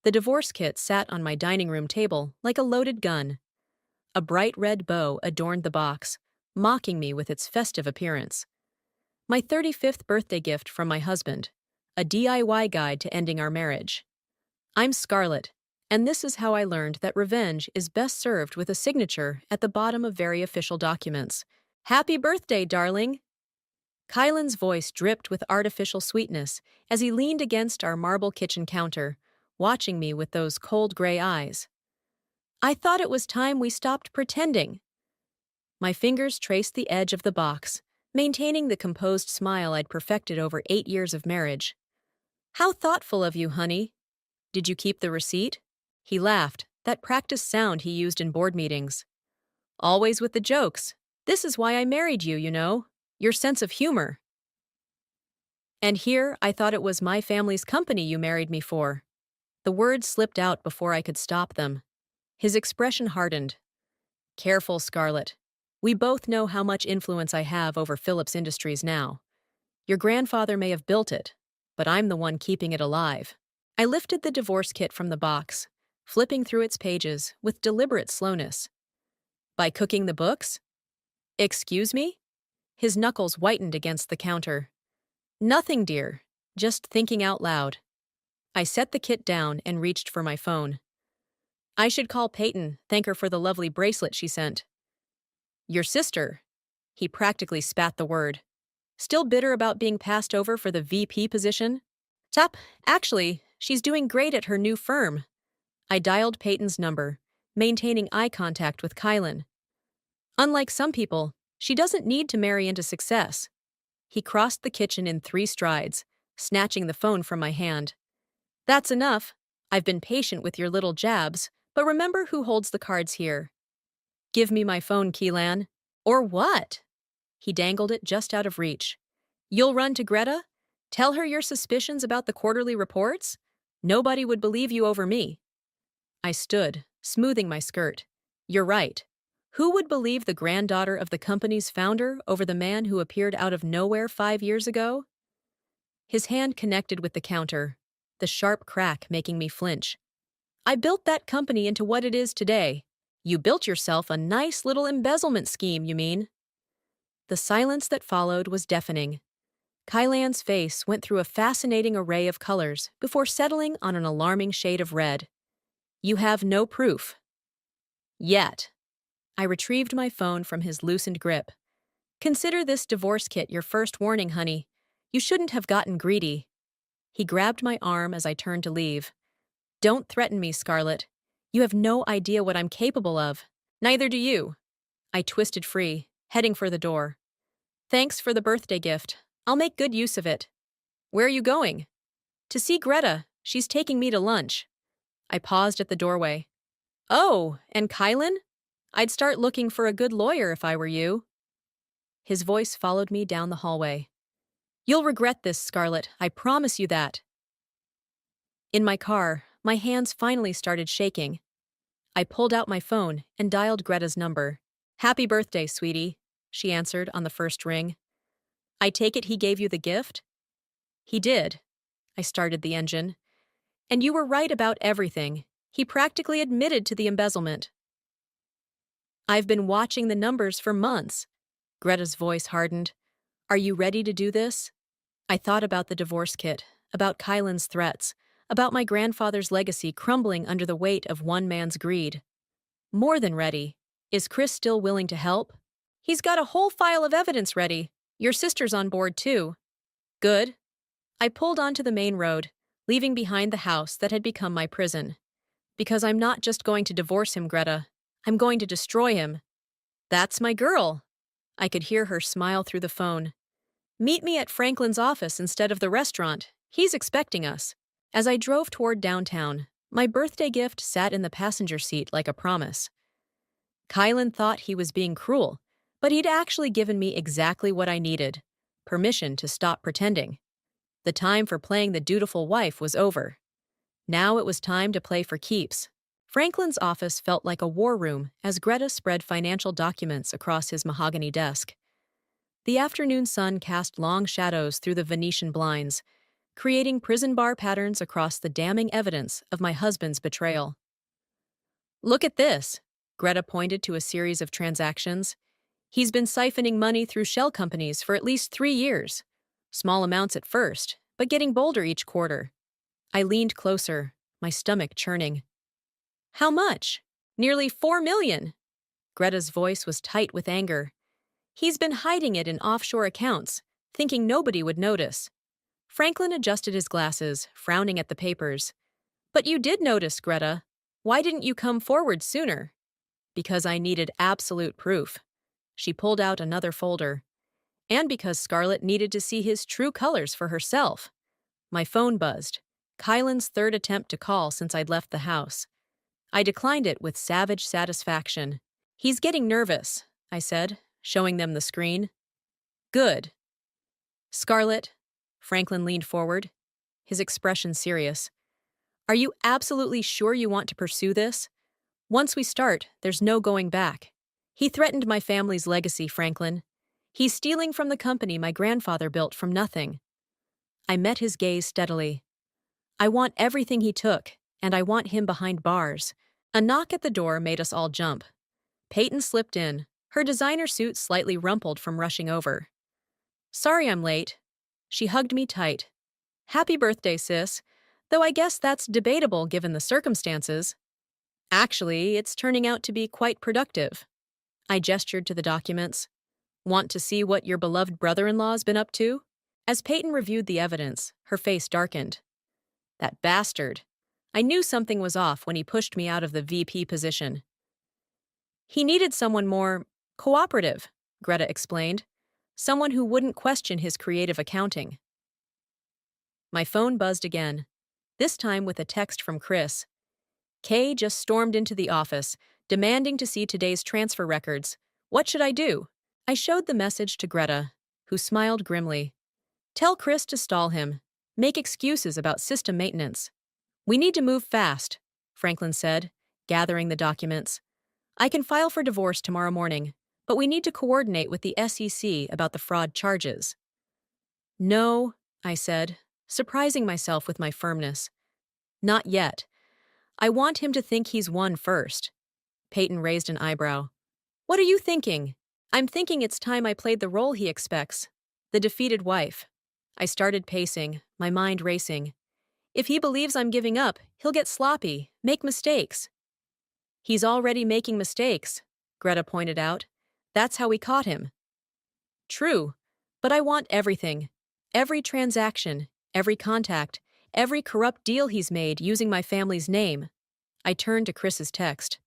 The divorce kit sat on my dining room table like a loaded gun. A bright red bow adorned the box, mocking me with its festive appearance. My 35th birthday gift from my husband, a DIY guide to ending our marriage. I'm Scarlett, and this is how I learned that revenge is best served with a signature at the bottom of very official documents. Happy birthday, darling! Kylan's voice dripped with artificial sweetness as he leaned against our marble kitchen counter, watching me with those cold gray eyes. I thought it was time we stopped pretending. My fingers traced the edge of the box, maintaining the composed smile I'd perfected over 8 years of marriage. How thoughtful of you, honey. Did you keep the receipt? He laughed, that practiced sound he used in board meetings. Always with the jokes. This is why I married you, you know. Your sense of humor. And here, I thought it was my family's company you married me for. The words slipped out before I could stop them. His expression hardened. Careful, Scarlett. We both know how much influence I have over Phillips Industries now. Your grandfather may have built it, but I'm the one keeping it alive. I lifted the divorce kit from the box, flipping through its pages with deliberate slowness. By cooking the books? Excuse me? His knuckles whitened against the counter. Nothing, dear. Just thinking out loud. I set the kit down and reached for my phone. I should call Peyton, thank her for the lovely bracelet she sent. Your sister. He practically spat the word. Still bitter about being passed over for the VP position? Actually, she's doing great at her new firm. I dialed Peyton's number, maintaining eye contact with Kylan. Unlike some people, she doesn't need to marry into success. He crossed the kitchen in 3 strides, snatching the phone from my hand. That's enough. I've been patient with your little jabs, but remember who holds the cards here. Give me my phone, Keelan. Or what? He dangled it just out of reach. You'll run to Greta? Tell her your suspicions about the quarterly reports? Nobody would believe you over me. I stood, smoothing my skirt. You're right. Who would believe the granddaughter of the company's founder over the man who appeared out of nowhere 5 years ago? His hand connected with the counter, the sharp crack making me flinch. I built that company into what it is today. You built yourself a nice little embezzlement scheme, you mean? The silence that followed was deafening. Kylan's face went through a fascinating array of colors before settling on an alarming shade of red. You have no proof. Yet. I retrieved my phone from his loosened grip. Consider this divorce kit your first warning, honey. You shouldn't have gotten greedy. He grabbed my arm as I turned to leave. Don't threaten me, Scarlett. You have no idea what I'm capable of. Neither do you. I twisted free, heading for the door. Thanks for the birthday gift. I'll make good use of it. Where are you going? To see Greta. She's taking me to lunch. I paused at the doorway. Oh, and Kylan? I'd start looking for a good lawyer if I were you. His voice followed me down the hallway. You'll regret this, Scarlett. I promise you that. In my car, my hands finally started shaking. I pulled out my phone and dialed Greta's number. Happy birthday, sweetie, she answered on the first ring. I take it he gave you the gift? He did. I started the engine. And you were right about everything. He practically admitted to the embezzlement. I've been watching the numbers for months. Greta's voice hardened. Are you ready to do this? I thought about the divorce kit, about Kylan's threats, about my grandfather's legacy crumbling under the weight of one man's greed. More than ready. Is Chris still willing to help? He's got a whole file of evidence ready. Your sister's on board, too. Good. I pulled onto the main road, leaving behind the house that had become my prison. Because I'm not just going to divorce him, Greta. I'm going to destroy him. That's my girl. I could hear her smile through the phone. Meet me at Franklin's office instead of the restaurant. He's expecting us. As I drove toward downtown, my birthday gift sat in the passenger seat like a promise. Kylan thought he was being cruel, but he'd actually given me exactly what I needed: permission to stop pretending. The time for playing the dutiful wife was over. Now it was time to play for keeps. Franklin's office felt like a war room as Greta spread financial documents across his mahogany desk. The afternoon sun cast long shadows through the Venetian blinds, creating prison bar patterns across the damning evidence of my husband's betrayal. Look at this. Greta pointed to a series of transactions. He's been siphoning money through shell companies for at least 3 years. Small amounts at first, but getting bolder each quarter. I leaned closer, my stomach churning. How much? Nearly 4 million. Greta's voice was tight with anger. He's been hiding it in offshore accounts, thinking nobody would notice. Franklin adjusted his glasses, frowning at the papers. But you did notice, Greta. Why didn't you come forward sooner? Because I needed absolute proof. She pulled out another folder. And because Scarlett needed to see his true colors for herself. My phone buzzed. Kylan's third attempt to call since I'd left the house. I declined it with savage satisfaction. He's getting nervous, I said, showing them the screen. Good. Scarlett, Franklin leaned forward, his expression serious. Are you absolutely sure you want to pursue this? Once we start, there's no going back. He threatened my family's legacy, Franklin. He's stealing from the company my grandfather built from nothing. I met his gaze steadily. I want everything he took, and I want him behind bars. A knock at the door made us all jump. Peyton slipped in, her designer suit slightly rumpled from rushing over. Sorry I'm late. She hugged me tight. Happy birthday, sis, though I guess that's debatable given the circumstances. Actually, it's turning out to be quite productive. I gestured to the documents. Want to see what your beloved brother-in-law's been up to? As Peyton reviewed the evidence, her face darkened. That bastard. I knew something was off when he pushed me out of the VP position. He needed someone more cooperative, Greta explained. Someone who wouldn't question his creative accounting. My phone buzzed again, this time with a text from Chris. Kay just stormed into the office, demanding to see today's transfer records. What should I do? I showed the message to Greta, who smiled grimly. Tell Chris to stall him. Make excuses about system maintenance. We need to move fast, Franklin said, gathering the documents. I can file for divorce tomorrow morning, but we need to coordinate with the SEC about the fraud charges. No, I said, surprising myself with my firmness. Not yet. I want him to think he's won first. Peyton raised an eyebrow. What are you thinking? I'm thinking it's time I played the role he expects. The defeated wife. I started pacing, my mind racing. If he believes I'm giving up, he'll get sloppy, make mistakes. He's already making mistakes, Greta pointed out. That's how we caught him. True, but I want everything. Every transaction, every contact, every corrupt deal he's made using my family's name. I turned to Chris's text.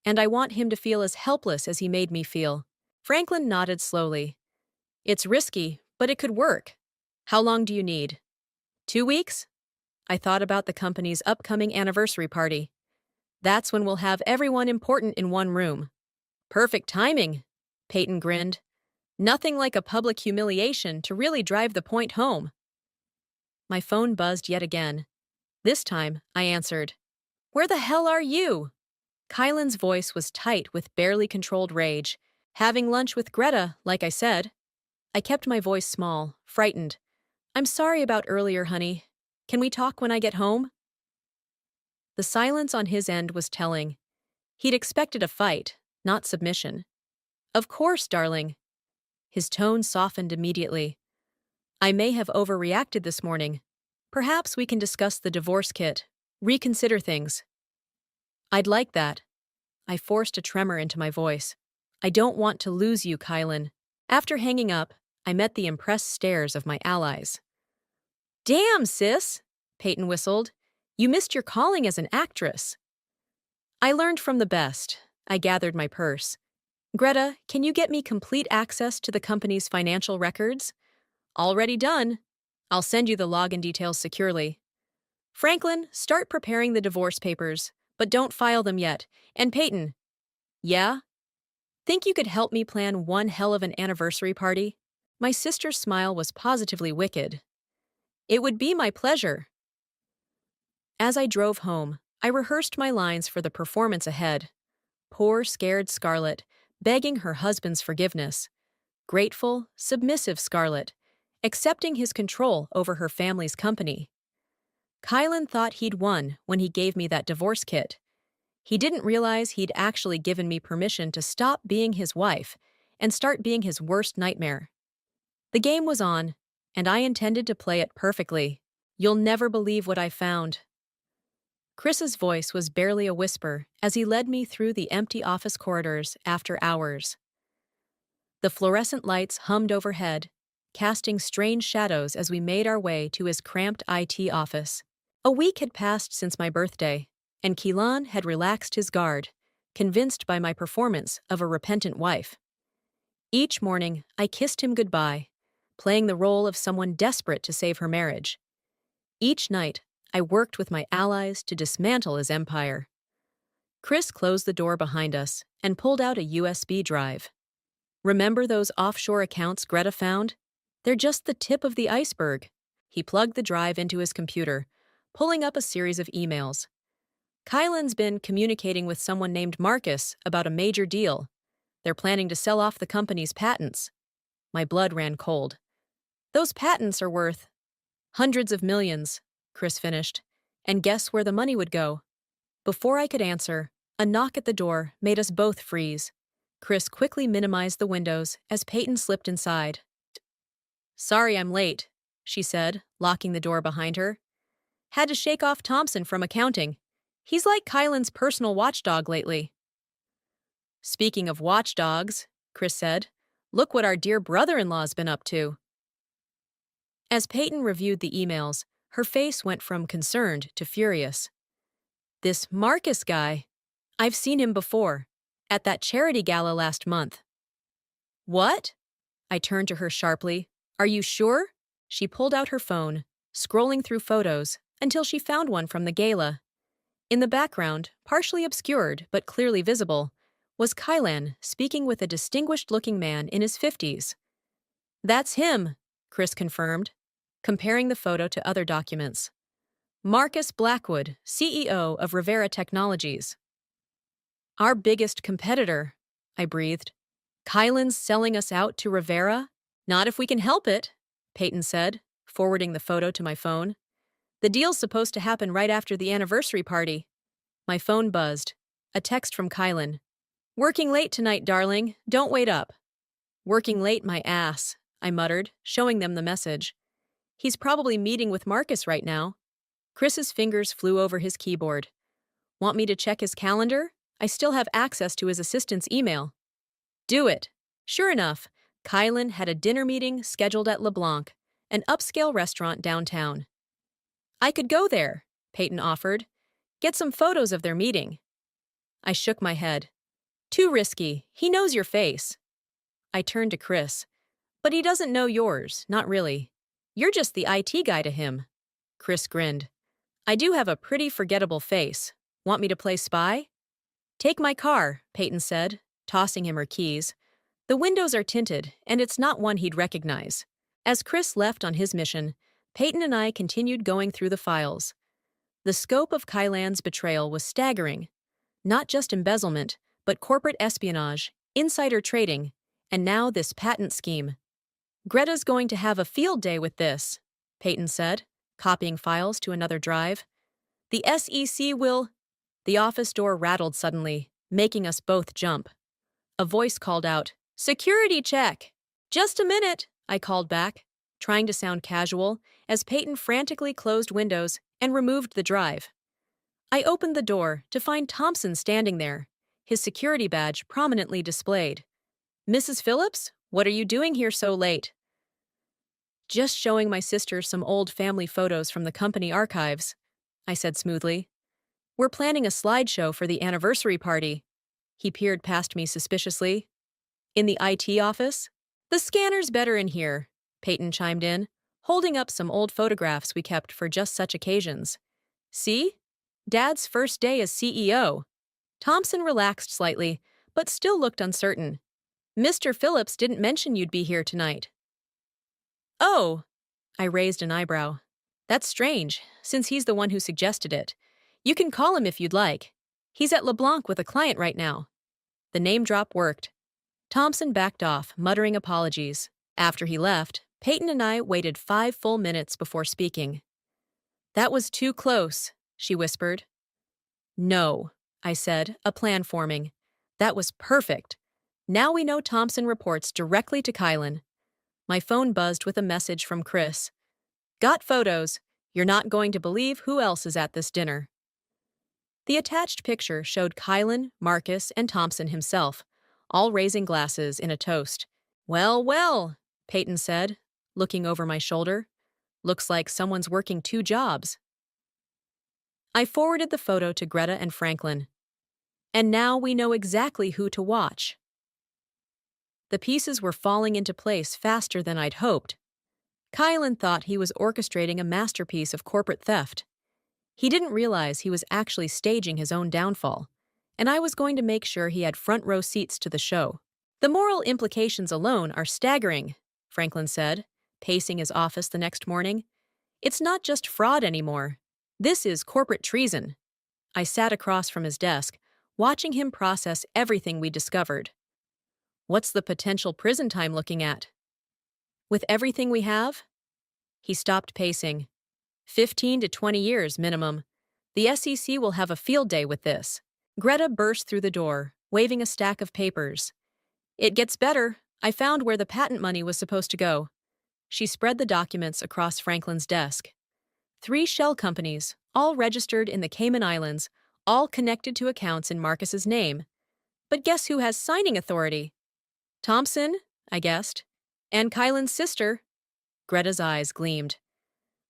And I want him to feel as helpless as he made me feel. Franklin nodded slowly. It's risky, but it could work. How long do you need? 2 weeks? I thought about the company's upcoming anniversary party. That's when we'll have everyone important in one room. Perfect timing, Peyton grinned. Nothing like a public humiliation to really drive the point home. My phone buzzed yet again. This time, I answered. Where the hell are you? Kylan's voice was tight with barely controlled rage. Having lunch with Greta, like I said. I kept my voice small, frightened. I'm sorry about earlier, honey. Can we talk when I get home? The silence on his end was telling. He'd expected a fight, not submission. Of course, darling. His tone softened immediately. I may have overreacted this morning. Perhaps we can discuss the divorce kit, reconsider things. I'd like that. I forced a tremor into my voice. I don't want to lose you, Kylan. After hanging up, I met the impressed stares of my allies. Damn, sis, Peyton whistled. You missed your calling as an actress. I learned from the best. I gathered my purse. Greta, can you get me complete access to the company's financial records? Already done. I'll send you the login details securely. Franklin, start preparing the divorce papers, but don't file them yet. And Peyton. Yeah? Think you could help me plan one hell of an anniversary party? My sister's smile was positively wicked. It would be my pleasure. As I drove home, I rehearsed my lines for the performance ahead. Poor, scared Scarlett, begging her husband's forgiveness. Grateful, submissive Scarlett, accepting his control over her family's company. Kylan thought he'd won when he gave me that divorce kit. He didn't realize he'd actually given me permission to stop being his wife and start being his worst nightmare. The game was on, and I intended to play it perfectly. You'll never believe what I found. Chris's voice was barely a whisper as he led me through the empty office corridors after hours. The fluorescent lights hummed overhead, casting strange shadows as we made our way to his cramped IT office. A week had passed since my birthday, and Kylan had relaxed his guard, convinced by my performance of a repentant wife. Each morning, I kissed him goodbye, playing the role of someone desperate to save her marriage. Each night, I worked with my allies to dismantle his empire. Chris closed the door behind us and pulled out a USB drive. Remember those offshore accounts Greta found? They're just the tip of the iceberg. He plugged the drive into his computer, pulling up a series of emails. Kylan's been communicating with someone named Marcus about a major deal. They're planning to sell off the company's patents. My blood ran cold. Those patents are worth hundreds of millions, Chris finished. And guess where the money would go? Before I could answer, a knock at the door made us both freeze. Chris quickly minimized the windows as Peyton slipped inside. "Sorry I'm late," she said, locking the door behind her. "Had to shake off Thompson from accounting. He's like Kylan's personal watchdog lately." "Speaking of watchdogs," Chris said, "look what our dear brother-in-law's been up to." As Peyton reviewed the emails, her face went from concerned to furious. "This Marcus guy, I've seen him before, at that charity gala last month." "What?" I turned to her sharply. "Are you sure?" She pulled out her phone, scrolling through photos until she found one from the gala. In the background, partially obscured but clearly visible, was Kylan speaking with a distinguished-looking man in his 50s. "That's him," Chris confirmed, comparing the photo to other documents. "Marcus Blackwood, CEO of Rivera Technologies." "Our biggest competitor," I breathed. "Kylan's selling us out to Rivera? Not if we can help it," Peyton said, forwarding the photo to my phone. "The deal's supposed to happen right after the anniversary party." My phone buzzed. A text from Kylan. "Working late tonight, darling. Don't wait up." "Working late, my ass," I muttered, showing them the message. "He's probably meeting with Marcus right now." Chris's fingers flew over his keyboard. "Want me to check his calendar? I still have access to his assistant's email." "Do it." Sure enough, Kylan had a dinner meeting scheduled at LeBlanc, an upscale restaurant downtown. "I could go there," Peyton offered. "Get some photos of their meeting." I shook my head. "Too risky. He knows your face." I turned to Chris. "But he doesn't know yours, not really. You're just the IT guy to him." Chris grinned. "I do have a pretty forgettable face. Want me to play spy?" "Take my car," Peyton said, tossing him her keys. "The windows are tinted, and it's not one he'd recognize." As Chris left on his mission, Peyton and I continued going through the files. The scope of Kylan's betrayal was staggering. Not just embezzlement, but corporate espionage, insider trading, and now this patent scheme. "Greta's going to have a field day with this," Peyton said, copying files to another drive. "The SEC will—" The office door rattled suddenly, making us both jump. A voice called out, "Security check!" "Just a minute," I called back, trying to sound casual, as Peyton frantically closed windows and removed the drive. I opened the door to find Thompson standing there, his security badge prominently displayed. "Mrs. Phillips, what are you doing here so late?" "Just showing my sister some old family photos from the company archives," I said smoothly. "We're planning a slideshow for the anniversary party." He peered past me suspiciously. "In the IT office?" "The scanner's better in here," Peyton chimed in, holding up some old photographs we kept for just such occasions. "See? Dad's first day as CEO." Thompson relaxed slightly, but still looked uncertain. "Mr. Phillips didn't mention you'd be here tonight." "Oh!" I raised an eyebrow. "That's strange, since he's the one who suggested it. You can call him if you'd like. He's at LeBlanc with a client right now." The name drop worked. Thompson backed off, muttering apologies. After he left, Peyton and I waited 5 full minutes before speaking. That was too close, she whispered. No, I said, a plan forming. That was perfect. Now we know Thompson reports directly to Kylan. My phone buzzed with a message from Chris. Got photos. You're not going to believe who else is at this dinner. The attached picture showed Kylan, Marcus, and Thompson himself, all raising glasses in a toast. Well, well, Peyton said, looking over my shoulder. Looks like someone's working 2 jobs. I forwarded the photo to Greta and Franklin. And now we know exactly who to watch. The pieces were falling into place faster than I'd hoped. Kylan thought he was orchestrating a masterpiece of corporate theft. He didn't realize he was actually staging his own downfall, and I was going to make sure he had front-row seats to the show. The moral implications alone are staggering, Franklin said, pacing his office the next morning. It's not just fraud anymore. This is corporate treason. I sat across from his desk, watching him process everything we discovered. What's the potential prison time looking at? With everything we have? He stopped pacing. 15 to 20 years minimum. The SEC will have a field day with this. Greta burst through the door, waving a stack of papers. It gets better. I found where the patent money was supposed to go. She spread the documents across Franklin's desk. 3 shell companies, all registered in the Cayman Islands, all connected to accounts in Marcus's name. But guess who has signing authority? Thompson, I guessed. And Kylan's sister. Greta's eyes gleamed.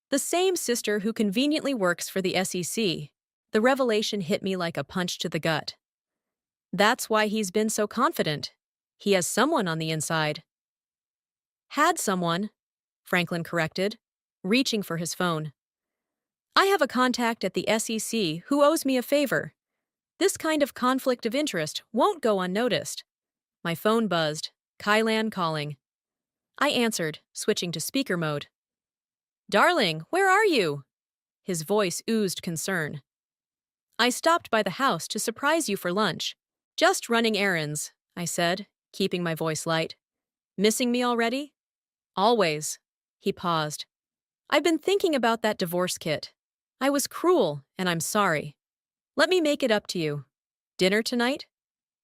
The same sister who conveniently works for the SEC. The revelation hit me like a punch to the gut. That's why he's been so confident. He has someone on the inside. Had someone, Franklin corrected, reaching for his phone. I have a contact at the SEC who owes me a favor. This kind of conflict of interest won't go unnoticed. My phone buzzed. Kylan calling. I answered, switching to speaker mode. Darling, where are you? His voice oozed concern. I stopped by the house to surprise you for lunch. Just running errands, I said, keeping my voice light. Missing me already? Always. He paused. I've been thinking about that divorce kit. I was cruel, and I'm sorry. Let me make it up to you. Dinner tonight?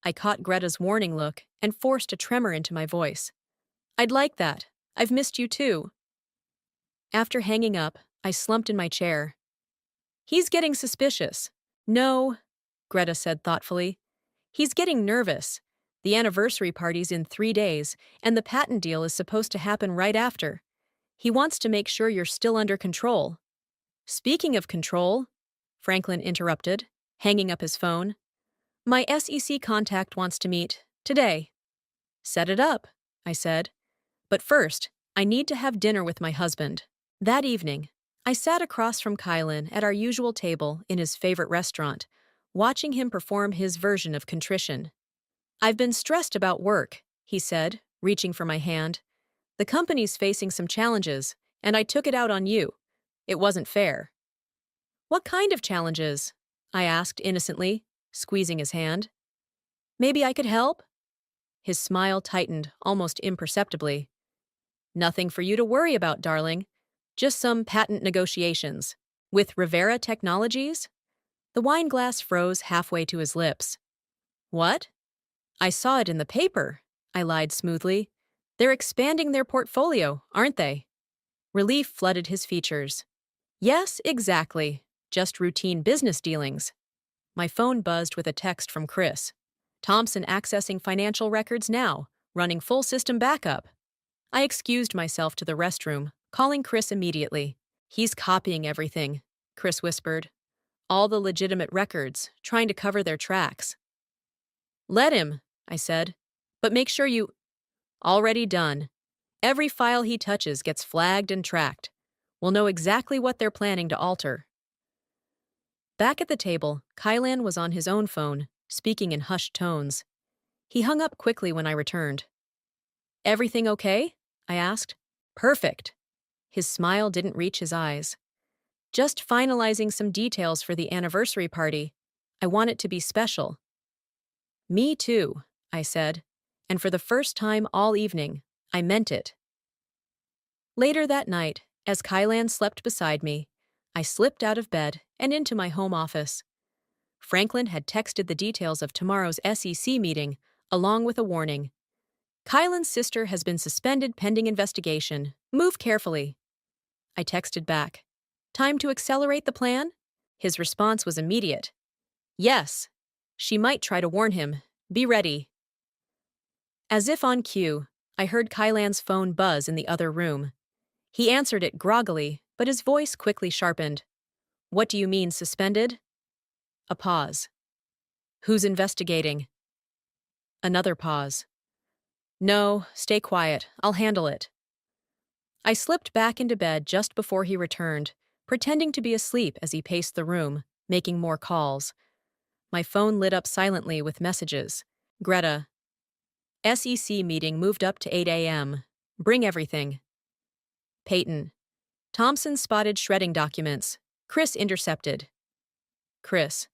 I caught Greta's warning look and forced a tremor into my voice. I'd like that. I've missed you too. After hanging up, I slumped in my chair. He's getting suspicious. No, Greta said thoughtfully. He's getting nervous. The anniversary party's in 3 days, and the patent deal is supposed to happen right after. He wants to make sure you're still under control. Speaking of control, Franklin interrupted, hanging up his phone. My SEC contact wants to meet today. Set it up, I said. But first, I need to have dinner with my husband. That evening, I sat across from Kylan at our usual table in his favorite restaurant, watching him perform his version of contrition. I've been stressed about work, he said, reaching for my hand. The company's facing some challenges, and I took it out on you. It wasn't fair. What kind of challenges? I asked innocently, squeezing his hand. Maybe I could help? His smile tightened almost imperceptibly. Nothing for you to worry about, darling. Just some patent negotiations. With Rivera Technologies? The wine glass froze halfway to his lips. What? I saw it in the paper, I lied smoothly. They're expanding their portfolio, aren't they? Relief flooded his features. Yes, exactly. Just routine business dealings. My phone buzzed with a text from Chris. Thompson accessing financial records now, running full system backup. I excused myself to the restroom, calling Chris immediately. He's copying everything, Chris whispered. All the legitimate records, trying to cover their tracks. Let him, I said. But make sure you... Already done. Every file he touches gets flagged and tracked. We'll know exactly what they're planning to alter. Back at the table, Kylan was on his own phone, speaking in hushed tones. He hung up quickly when I returned. Everything okay? I asked. Perfect. His smile didn't reach his eyes. Just finalizing some details for the anniversary party. I want it to be special. Me too, I said. And for the first time all evening, I meant it. Later that night, as Kylan slept beside me, I slipped out of bed and into my home office. Franklin had texted the details of tomorrow's SEC meeting, along with a warning. Kylan's sister has been suspended pending investigation. Move carefully. I texted back. Time to accelerate the plan? His response was immediate. Yes. She might try to warn him. Be ready. As if on cue, I heard Kylan's phone buzz in the other room. He answered it groggily, but his voice quickly sharpened. What do you mean, suspended? A pause. Who's investigating? Another pause. No, stay quiet. I'll handle it. I slipped back into bed just before he returned, pretending to be asleep as he paced the room, making more calls. My phone lit up silently with messages. Greta. SEC meeting moved up to 8 a.m. Bring everything. Peyton. Thompson spotted shredding documents. Chris intercepted. Chris.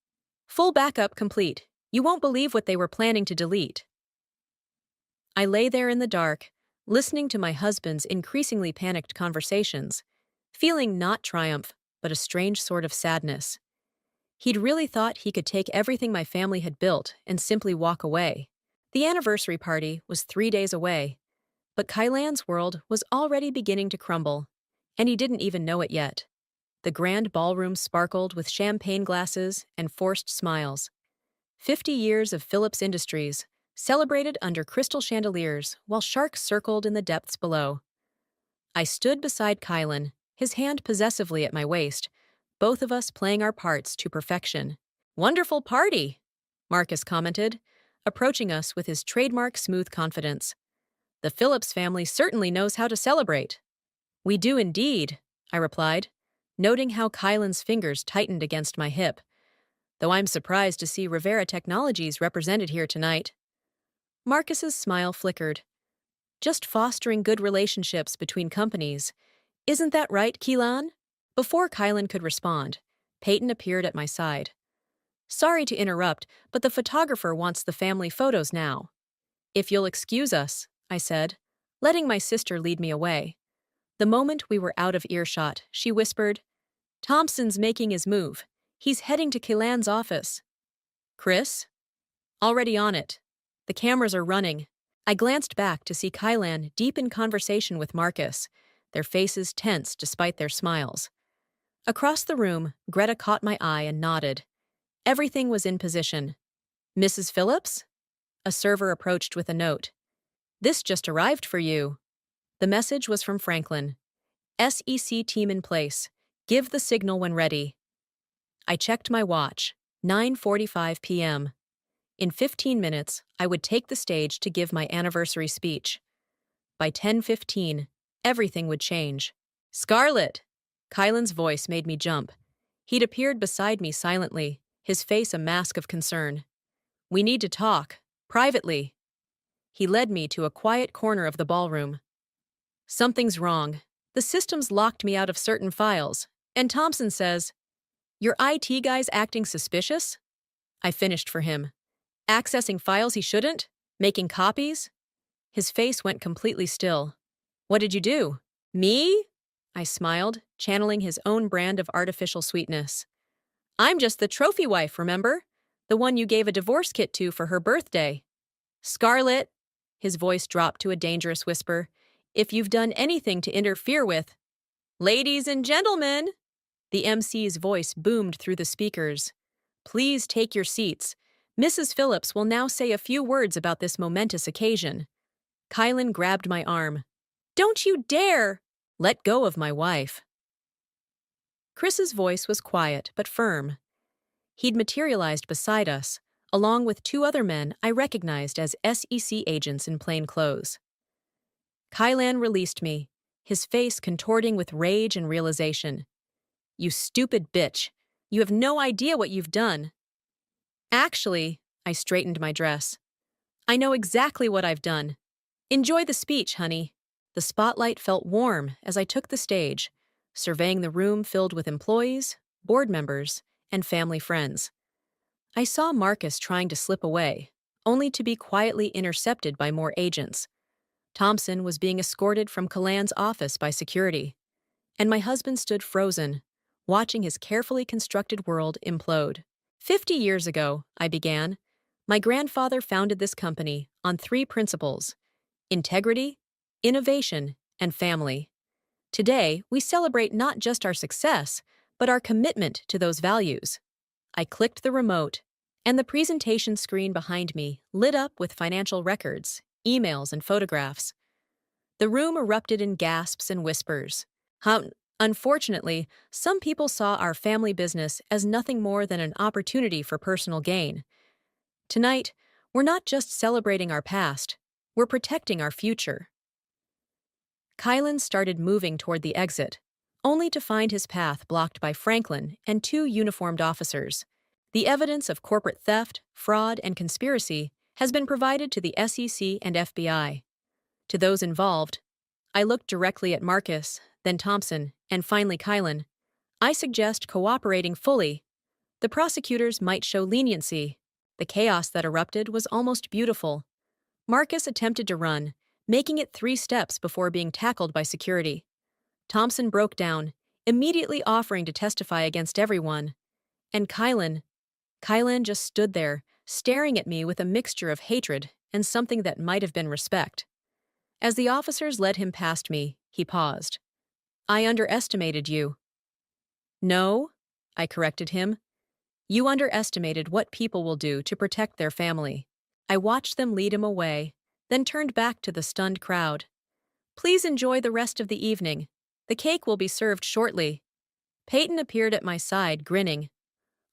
Full backup complete. You won't believe what they were planning to delete. I lay there in the dark, listening to my husband's increasingly panicked conversations, feeling not triumph, but a strange sort of sadness. He'd really thought he could take everything my family had built and simply walk away. The anniversary party was 3 days away, but Kylan's world was already beginning to crumble, and he didn't even know it yet. The grand ballroom sparkled with champagne glasses and forced smiles. 50 years of Phillips Industries, celebrated under crystal chandeliers while sharks circled in the depths below. I stood beside Kylan, his hand possessively at my waist, both of us playing our parts to perfection. Wonderful party, Marcus commented, approaching us with his trademark smooth confidence. The Phillips family certainly knows how to celebrate. We do indeed, I replied, noting how Kylan's fingers tightened against my hip, though I'm surprised to see Rivera Technologies represented here tonight. Marcus's smile flickered. Just fostering good relationships between companies. Isn't that right, Kylan? Before Kylan could respond, Peyton appeared at my side. Sorry to interrupt, but the photographer wants the family photos now. If you'll excuse us, I said, letting my sister lead me away. The moment we were out of earshot, she whispered, Thompson's making his move. He's heading to Kylan's office. Chris? Already on it. The cameras are running. I glanced back to see Kylan deep in conversation with Marcus, their faces tense despite their smiles. Across the room, Greta caught my eye and nodded. Everything was in position. Mrs. Phillips? A server approached with a note. This just arrived for you. The message was from Franklin. SEC team in place. Give the signal when ready. I checked my watch. 9:45 p.m. In 15 minutes, I would take the stage to give my anniversary speech. By 10:15, everything would change. Scarlett! Kylan's voice made me jump. He'd appeared beside me silently, his face a mask of concern. We need to talk, privately. He led me to a quiet corner of the ballroom. Something's wrong. The system's locked me out of certain files, and Thompson says, Your IT guy's acting suspicious? I finished for him. Accessing files he shouldn't? Making copies? His face went completely still. What did you do? Me? I smiled, channeling his own brand of artificial sweetness. I'm just the trophy wife, remember? The one you gave a divorce kit to for her birthday. Scarlett, his voice dropped to a dangerous whisper, if you've done anything to interfere with... Ladies and gentlemen! The MC's voice boomed through the speakers. Please take your seats. Mrs. Phillips will now say a few words about this momentous occasion. Kylan grabbed my arm. Don't you dare! Let go of my wife. Chris's voice was quiet but firm. He'd materialized beside us, along with 2 other men I recognized as SEC agents in plain clothes. Kylan released me, his face contorting with rage and realization. You stupid bitch. You have no idea what you've done. Actually, I straightened my dress. I know exactly what I've done. Enjoy the speech, honey. The spotlight felt warm as I took the stage, surveying the room filled with employees, board members, and family friends. I saw Marcus trying to slip away, only to be quietly intercepted by more agents. Thompson was being escorted from Kalan's office by security, and my husband stood frozen, watching his carefully constructed world implode. 50 years ago, I began, my grandfather founded this company on three principles: integrity, innovation, and family. Today, we celebrate not just our success, but our commitment to those values. I clicked the remote, and the presentation screen behind me lit up with financial records, emails, and photographs. The room erupted in gasps and whispers. Unfortunately, some people saw our family business as nothing more than an opportunity for personal gain. Tonight, we're not just celebrating our past, we're protecting our future. Kylan started moving toward the exit, only to find his path blocked by Franklin and two uniformed officers. The evidence of corporate theft, fraud, and conspiracy has been provided to the SEC and FBI. To those involved, I looked directly at Marcus, then Thompson, and finally Kylan. I suggest cooperating fully. The prosecutors might show leniency. The chaos that erupted was almost beautiful. Marcus attempted to run, making it 3 steps before being tackled by security. Thompson broke down, immediately offering to testify against everyone. And Kylan just stood there, staring at me with a mixture of hatred and something that might have been respect. As the officers led him past me, he paused. "I underestimated you." "No," I corrected him. "You underestimated what people will do to protect their family." I watched them lead him away, then turned back to the stunned crowd. "Please enjoy the rest of the evening. The cake will be served shortly." Peyton appeared at my side, grinning.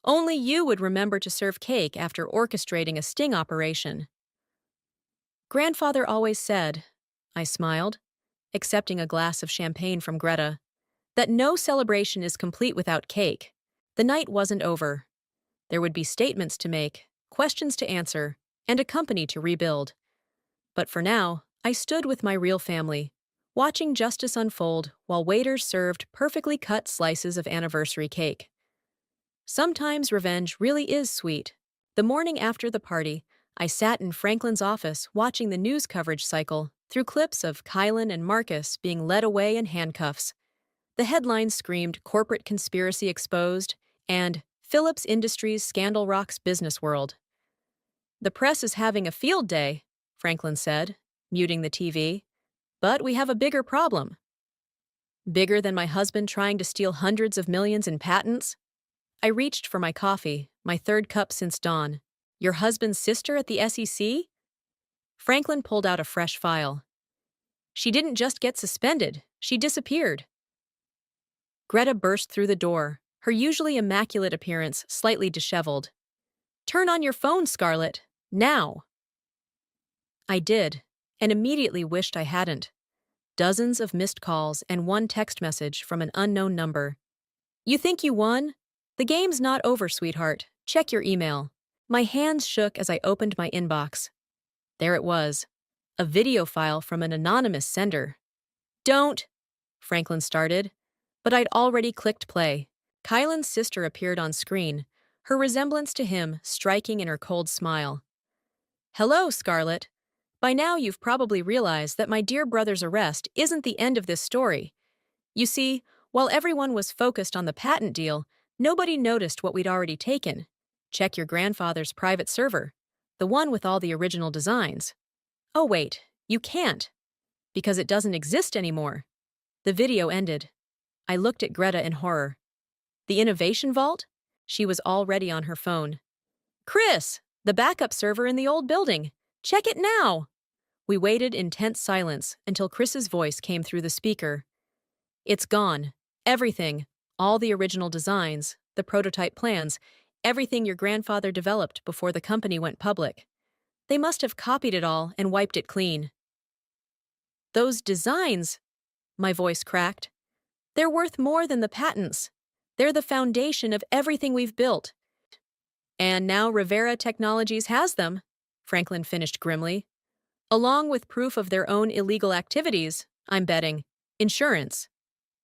"Only you would remember to serve cake after orchestrating a sting operation." "Grandfather always said," I smiled, accepting a glass of champagne from Greta, "that no celebration is complete without cake." The night wasn't over. There would be statements to make, questions to answer, and a company to rebuild. But for now, I stood with my real family, watching justice unfold while waiters served perfectly cut slices of anniversary cake. Sometimes revenge really is sweet. The morning after the party, I sat in Franklin's office watching the news coverage cycle through clips of Kylan and Marcus being led away in handcuffs. The headlines screamed "Corporate Conspiracy Exposed" and "Phillips Industries Scandal Rocks Business World." "The press is having a field day," Franklin said, muting the TV. "But we have a bigger problem." "Bigger than my husband trying to steal hundreds of millions in patents?" I reached for my coffee, my 3rd cup since dawn. "Your husband's sister at the SEC?" Franklin pulled out a fresh file. "She didn't just get suspended, she disappeared." Greta burst through the door, her usually immaculate appearance slightly disheveled. "Turn on your phone, Scarlett. Now." I did, and immediately wished I hadn't. Dozens of missed calls and one text message from an unknown number. "You think you won? The game's not over, sweetheart. Check your email." My hands shook as I opened my inbox. There it was, a video file from an anonymous sender. "Don't," Franklin started, but I'd already clicked play. Kylan's sister appeared on screen, her resemblance to him striking in her cold smile. "Hello, Scarlett. By now you've probably realized that my dear brother's arrest isn't the end of this story. You see, while everyone was focused on the patent deal, nobody noticed what we'd already taken. Check your grandfather's private server, the one with all the original designs." "Oh wait, you can't, because it doesn't exist anymore." The video ended. I looked at Greta in horror. "The Innovation Vault?" She was already on her phone. "Chris, the backup server in the old building. Check it now." We waited in tense silence until Chris's voice came through the speaker. "It's gone. Everything. All the original designs, the prototype plans, everything your grandfather developed before the company went public. They must have copied it all and wiped it clean." "Those designs," my voice cracked, "they're worth more than the patents. They're the foundation of everything we've built." "And now Rivera Technologies has them," Franklin finished grimly. "Along with proof of their own illegal activities, I'm betting. Insurance."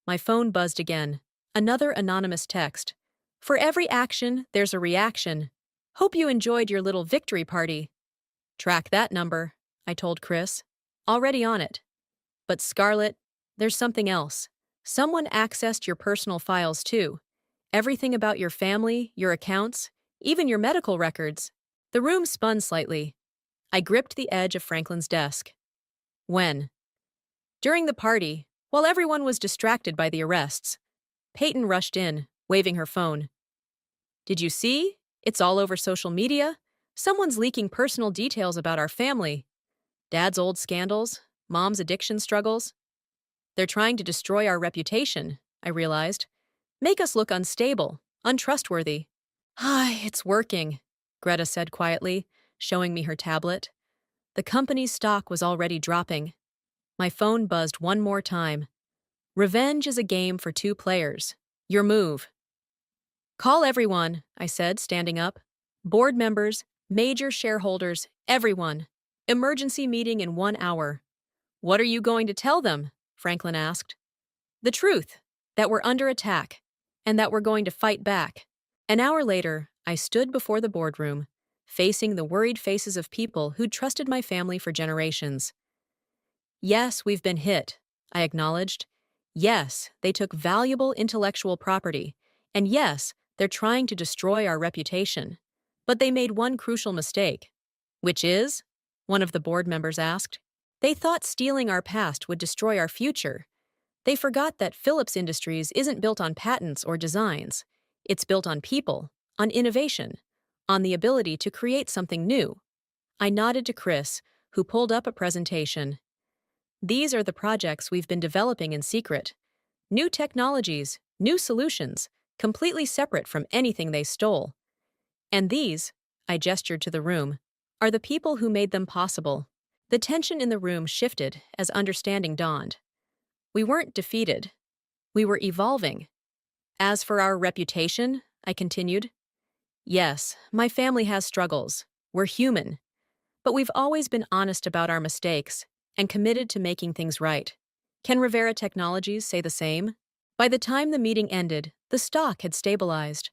My phone buzzed again. Another anonymous text. "For every action, there's a reaction. Hope you enjoyed your little victory party." "Track that number," I told Chris. Already on it. But Scarlett, there's something else. Someone accessed your personal files too. Everything about your family, your accounts, even your medical records. The room spun slightly. I gripped the edge of Franklin's desk. When? During the party, while everyone was distracted by the arrests. Peyton rushed in, waving her phone. Did you see? It's all over social media. Someone's leaking personal details about our family. Dad's old scandals, Mom's addiction struggles. They're trying to destroy our reputation, I realized. Make us look unstable, untrustworthy. It's working, Greta said quietly, showing me her tablet. The company's stock was already dropping. My phone buzzed one more time. Revenge is a game for two players. Your move. Call everyone, I said, standing up. Board members, major shareholders, everyone. Emergency meeting in 1 hour. What are you going to tell them? Franklin asked. The truth, that we're under attack, and that we're going to fight back. An hour later, I stood before the boardroom, facing the worried faces of people who'd trusted my family for generations. Yes, we've been hit, I acknowledged. Yes, they took valuable intellectual property. And yes, they're trying to destroy our reputation. But they made one crucial mistake. Which is? One of the board members asked. They thought stealing our past would destroy our future. They forgot that Philips Industries isn't built on patents or designs. It's built on people, on innovation, on the ability to create something new. I nodded to Chris, who pulled up a presentation. These are the projects we've been developing in secret. New technologies, new solutions, completely separate from anything they stole. And these, I gestured to the room, are the people who made them possible. The tension in the room shifted as understanding dawned. We weren't defeated. We were evolving. As for our reputation, I continued, yes, my family has struggles. We're human. But we've always been honest about our mistakes and committed to making things right. Can Rivera Technologies say the same? By the time the meeting ended, the stock had stabilized.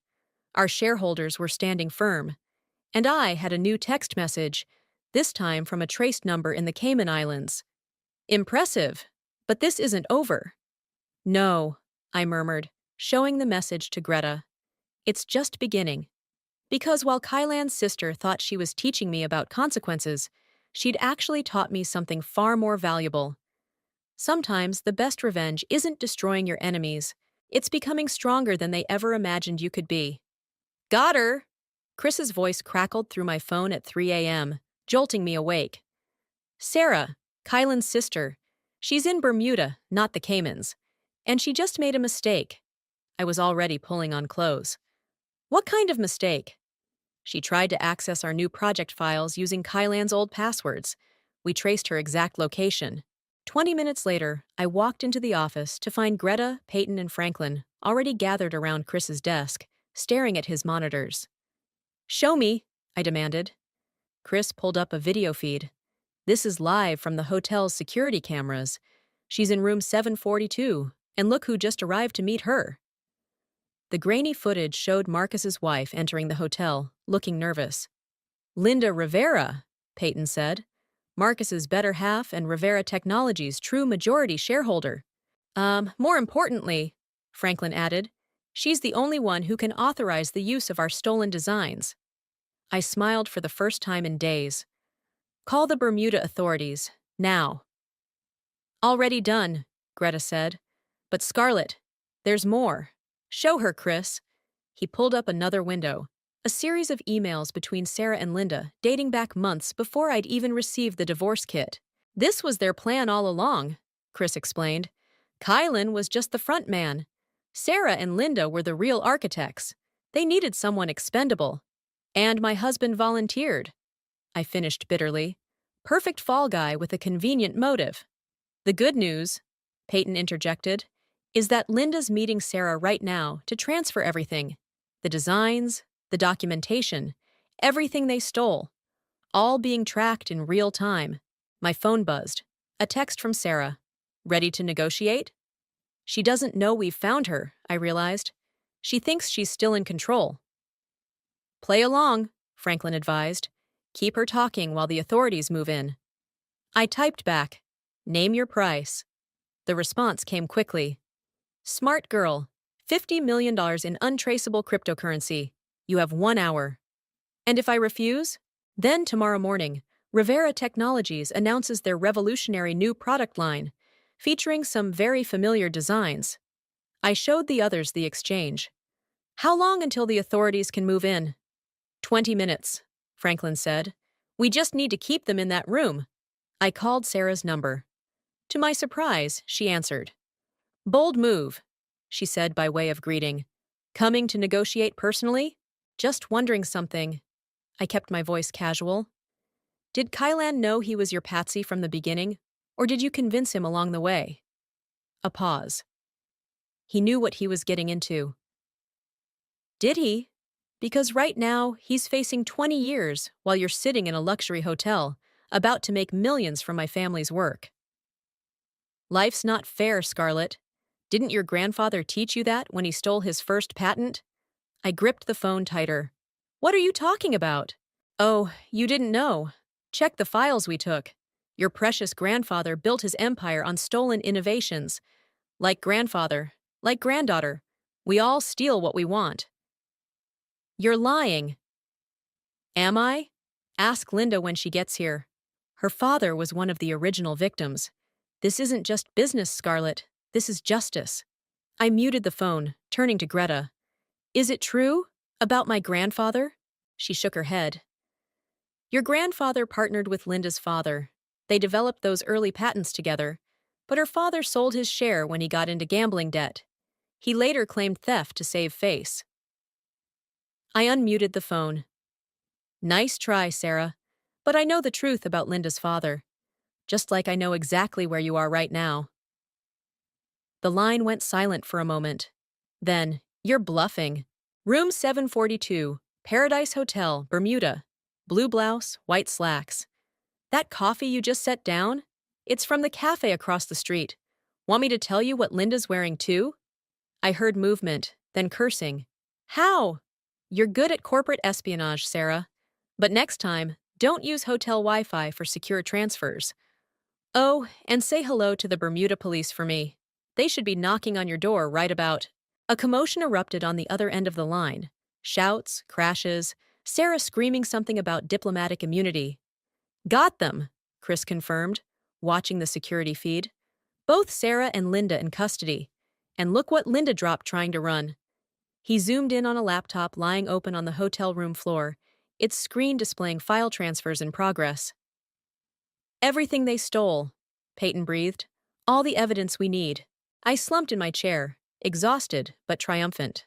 Our shareholders were standing firm. And I had a new text message, this time from a traced number in the Cayman Islands. Impressive, but this isn't over. No, I murmured, showing the message to Greta. It's just beginning. Because while Kylan's sister thought she was teaching me about consequences, she'd actually taught me something far more valuable. Sometimes the best revenge isn't destroying your enemies, it's becoming stronger than they ever imagined you could be. Got her! Chris's voice crackled through my phone at 3 a.m., jolting me awake. Sarah, Kylan's sister. She's in Bermuda, not the Caymans. And she just made a mistake. I was already pulling on clothes. What kind of mistake? She tried to access our new project files using Kylan's old passwords. We traced her exact location. 20 minutes later, I walked into the office to find Greta, Peyton, and Franklin already gathered around Chris's desk, staring at his monitors. Show me, I demanded. Chris pulled up a video feed. This is live from the hotel's security cameras. She's in room 742, and look who just arrived to meet her. The grainy footage showed Marcus's wife entering the hotel, looking nervous. Linda Rivera, Peyton said. Marcus's better half and Rivera Technologies' true majority shareholder. More importantly, Franklin added, she's the only one who can authorize the use of our stolen designs. I smiled for the first time in days. Call the Bermuda authorities, now. Already done, Greta said. But Scarlett, there's more. Show her, Chris. He pulled up another window, a series of emails between Sarah and Linda dating back months before I'd even received the divorce kit. This was their plan all along, Chris explained. Kylan was just the front man. Sarah and Linda were the real architects. They needed someone expendable. And my husband volunteered. I finished bitterly. Perfect fall guy with a convenient motive. The good news, Peyton interjected, is that Linda's meeting Sarah right now to transfer everything. The designs, the documentation, everything they stole. All being tracked in real time. My phone buzzed. A text from Sarah. Ready to negotiate? She doesn't know we've found her, I realized. She thinks she's still in control. Play along, Franklin advised. Keep her talking while the authorities move in. I typed back, "Name your price." The response came quickly. "Smart girl, $50 million in untraceable cryptocurrency. You have 1 hour. And if I refuse? Then tomorrow morning, Rivera Technologies announces their revolutionary new product line, featuring some very familiar designs." I showed the others the exchange. "How long until the authorities can move in?" 20 minutes, Franklin said. "We just need to keep them in that room." I called Sarah's number. To my surprise, she answered. "Bold move," she said by way of greeting. "Coming to negotiate personally?" "Just wondering something." I kept my voice casual. "Did Kylan know he was your patsy from the beginning, or did you convince him along the way?" A pause. "He knew what he was getting into." "Did he? Because right now, he's facing 20 years while you're sitting in a luxury hotel, about to make millions from my family's work." "Life's not fair, Scarlett. Didn't your grandfather teach you that when he stole his first patent?" I gripped the phone tighter. "What are you talking about?" "Oh, you didn't know. Check the files we took. Your precious grandfather built his empire on stolen innovations. Like grandfather, like granddaughter, we all steal what we want." "You're lying." "Am I? Ask Linda when she gets here. Her father was one of the original victims. This isn't just business, Scarlett. This is justice." I muted the phone, turning to Greta. "Is it true? About my grandfather?" She shook her head. "Your grandfather partnered with Linda's father. They developed those early patents together, but her father sold his share when he got into gambling debt. He later claimed theft to save face." I unmuted the phone. "Nice try, Sarah. But I know the truth about Linda's father. Just like I know exactly where you are right now." The line went silent for a moment. Then, "You're bluffing. Room 742, Paradise Hotel, Bermuda. Blue blouse, white slacks. That coffee you just set down? It's from the cafe across the street. Want me to tell you what Linda's wearing too?" I heard movement, then cursing. "How?" "You're good at corporate espionage, Sarah. But next time, don't use hotel Wi-Fi for secure transfers. Oh, and say hello to the Bermuda police for me. They should be knocking on your door right about." A commotion erupted on the other end of the line. Shouts, crashes, Sarah screaming something about diplomatic immunity. "Got them," Chris confirmed, watching the security feed. "Both Sarah and Linda in custody. And look what Linda dropped trying to run." He zoomed in on a laptop lying open on the hotel room floor, its screen displaying file transfers in progress. "Everything they stole," Peyton breathed. "All the evidence we need." I slumped in my chair, exhausted but triumphant.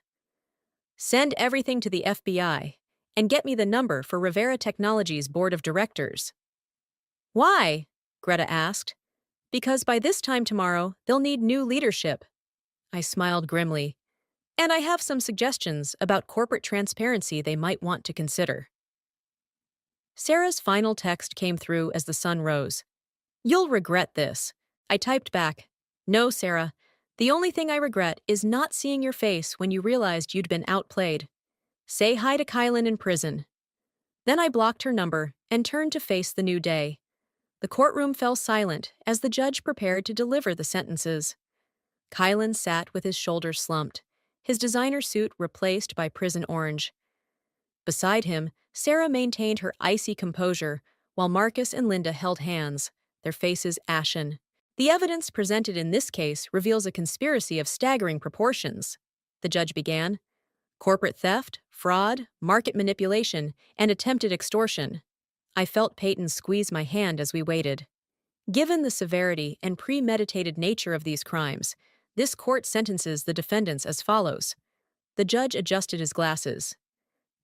"Send everything to the FBI, and get me the number for Rivera Technologies' board of directors." "Why?" Greta asked. "Because by this time tomorrow, they'll need new leadership." I smiled grimly. "And I have some suggestions about corporate transparency they might want to consider." Sarah's final text came through as the sun rose. "You'll regret this." I typed back, "No, Sarah. The only thing I regret is not seeing your face when you realized you'd been outplayed. Say hi to Kylan in prison." Then I blocked her number and turned to face the new day. The courtroom fell silent as the judge prepared to deliver the sentences. Kylan sat with his shoulders slumped, his designer suit replaced by prison orange. Beside him, Sarah maintained her icy composure, while Marcus and Linda held hands, their faces ashen. "The evidence presented in this case reveals a conspiracy of staggering proportions," the judge began. "Corporate theft, fraud, market manipulation, and attempted extortion." I felt Peyton squeeze my hand as we waited. "Given the severity and premeditated nature of these crimes, this court sentences the defendants as follows." The judge adjusted his glasses.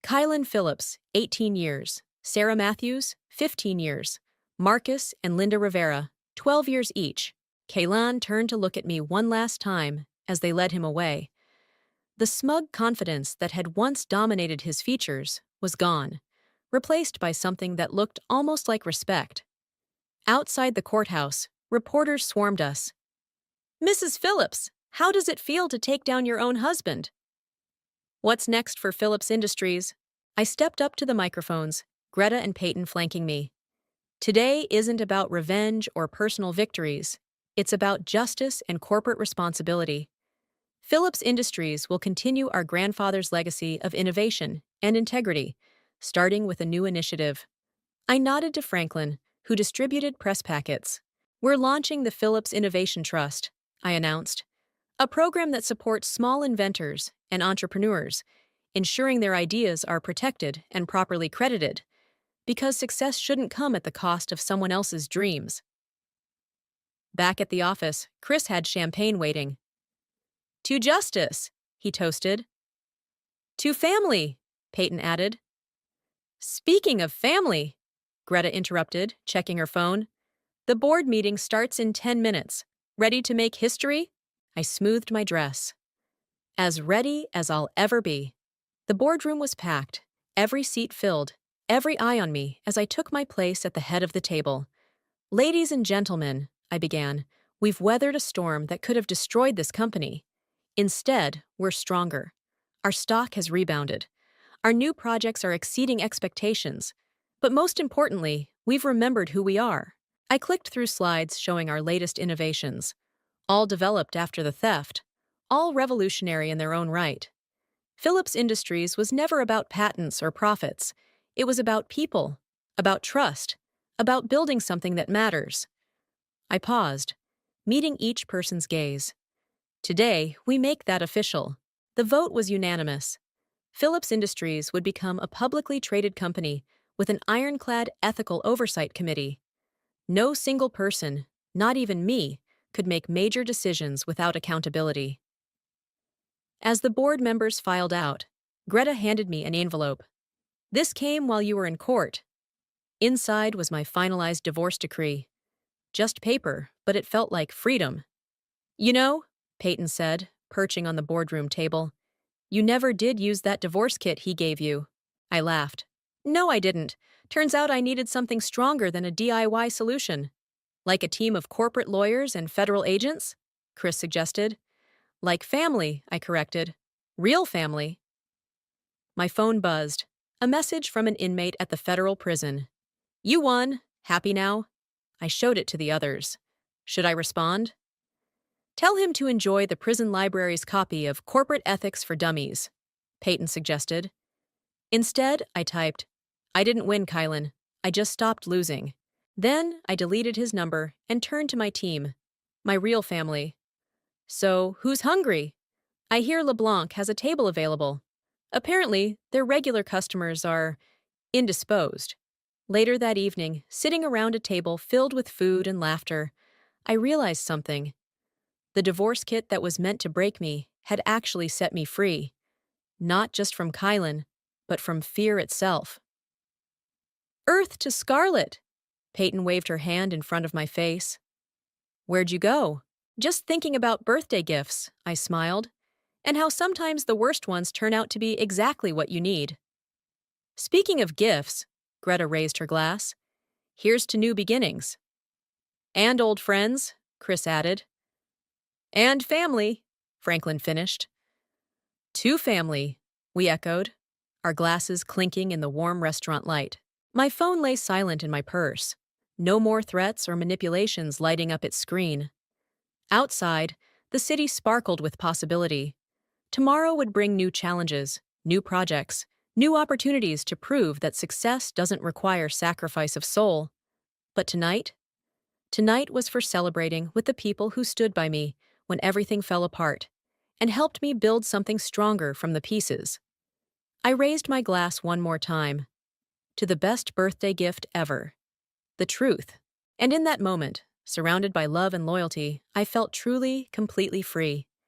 "Kylan Phillips, 18 years. Sarah Matthews, 15 years. Marcus and Linda Rivera, 12 years each." Kylan turned to look at me one last time as they led him away. The smug confidence that had once dominated his features was gone, replaced by something that looked almost like respect. Outside the courthouse, reporters swarmed us. "Mrs. Phillips, how does it feel to take down your own husband?" "What's next for Phillips Industries?" I stepped up to the microphones, Greta and Peyton flanking me. Today isn't about revenge or personal victories. It's about justice and corporate responsibility. Philips Industries will continue our grandfather's legacy of innovation and integrity, starting with a new initiative. I nodded to Franklin, who distributed press packets. We're launching the Philips Innovation Trust, I announced, a program that supports small inventors and entrepreneurs, ensuring their ideas are protected and properly credited, because success shouldn't come at the cost of someone else's dreams. Back at the office, Chris had champagne waiting. To justice, he toasted. To family, Peyton added. Speaking of family, Greta interrupted, checking her phone. The board meeting starts in 10 minutes. Ready to make history? I smoothed my dress. As ready as I'll ever be. The boardroom was packed, every seat filled, every eye on me as I took my place at the head of the table. Ladies and gentlemen, I began, we've weathered a storm that could have destroyed this company. Instead, we're stronger. Our stock has rebounded. Our new projects are exceeding expectations. But most importantly, we've remembered who we are. I clicked through slides showing our latest innovations, all developed after the theft, all revolutionary in their own right. Philips Industries was never about patents or profits. It was about people, about trust, about building something that matters. I paused, meeting each person's gaze. Today, we make that official. The vote was unanimous. Philips Industries would become a publicly traded company with an ironclad ethical oversight committee. No single person, not even me, could make major decisions without accountability. As the board members filed out, Greta handed me an envelope. This came while you were in court. Inside was my finalized divorce decree. Just paper, but it felt like freedom. You know, Peyton said, perching on the boardroom table, you never did use that divorce kit he gave you. I laughed. No, I didn't. Turns out I needed something stronger than a DIY solution. Like a team of corporate lawyers and federal agents? Chris suggested. Like family, I corrected. Real family. My phone buzzed. A message from an inmate at the federal prison. You won. Happy now? I showed it to the others. Should I respond? Tell him to enjoy the prison library's copy of Corporate Ethics for Dummies, Peyton suggested. Instead, I typed, I didn't win, Kylan. I just stopped losing. Then I deleted his number and turned to my team, my real family. So, who's hungry? I hear LeBlanc has a table available. Apparently, their regular customers are indisposed. Later that evening, sitting around a table filled with food and laughter, I realized something. The divorce kit that was meant to break me had actually set me free. Not just from Kylan, but from fear itself. Earth to Scarlet! Peyton waved her hand in front of my face. Where'd you go? Just thinking about birthday gifts, I smiled, and how sometimes the worst ones turn out to be exactly what you need. Speaking of gifts, Greta raised her glass. Here's to new beginnings. And old friends, Chris added. And family, Franklin finished. To family, we echoed, our glasses clinking in the warm restaurant light. My phone lay silent in my purse. No more threats or manipulations lighting up its screen. Outside, the city sparkled with possibility. Tomorrow would bring new challenges, new projects, new opportunities to prove that success doesn't require sacrifice of soul. But tonight? Tonight was for celebrating with the people who stood by me when everything fell apart and helped me build something stronger from the pieces. I raised my glass one more time. To the best birthday gift ever. The truth. And in that moment, surrounded by love and loyalty, I felt truly, completely free.